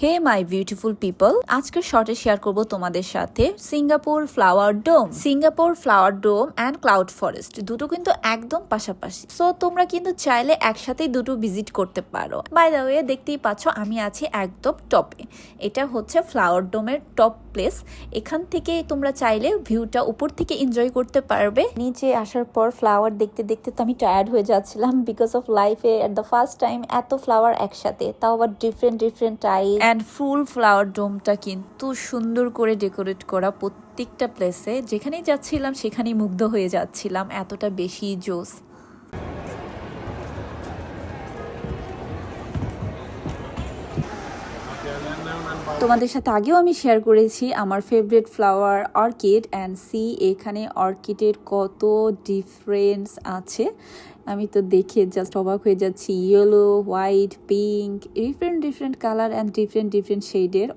Hey my beautiful people, আজকে শর্টে share করব তোমাদের সাথে Singapore Flower Dome. Singapore Flower Dome and Cloud Forest দুটো কিন্তু একদম পাশাপাশি, সো তোমরা কিন্তু চাইলে একসাথেই দুটো ভিজিট করতে পারো। বাই দ্য ওয়ে, দেখতেই পাচ্ছ আমি আছি একদম টপে। এটা হচ্ছে ফ্লাওয়ার ডোমের টপ প্লেস। এখান থেকে তোমরা চাইলে ভিউটা উপর থেকে এনজয় করতে পারবে। নিচে আসার পর ফ্লাওয়ার দেখতে দেখতে তো আমি টায়ার্ড হয়ে যাচ্ছিলাম, বিকজ অফ লাইফে এট দ্য ফার্স্ট টাইম এত ফ্লাওয়ার একসাথে, তাও আবার ডিফারেন্ট ডিফারেন্ট টাইপ অ্যান্ড ফুল ফ্লাওয়ার ডোমটা কিন্তু সুন্দর করে ডেকোরেট করা। প্রত্যেকটা প্লেসে যেখানেই যাচ্ছিলাম সেখানেই মুগ্ধ হয়ে যাচ্ছিলাম, এতটা বেশি জোস। তোমাদের সাথে আগেও আমি শেয়ার করেছি আমার favourite flower orchid, and see এখানে অর্কিডের কত ডিফারেন্স আছে। আমি তো দেখে জাস্ট অবাক হয়ে যাচ্ছি। Yellow, white, pink, different different colour and different different শেডের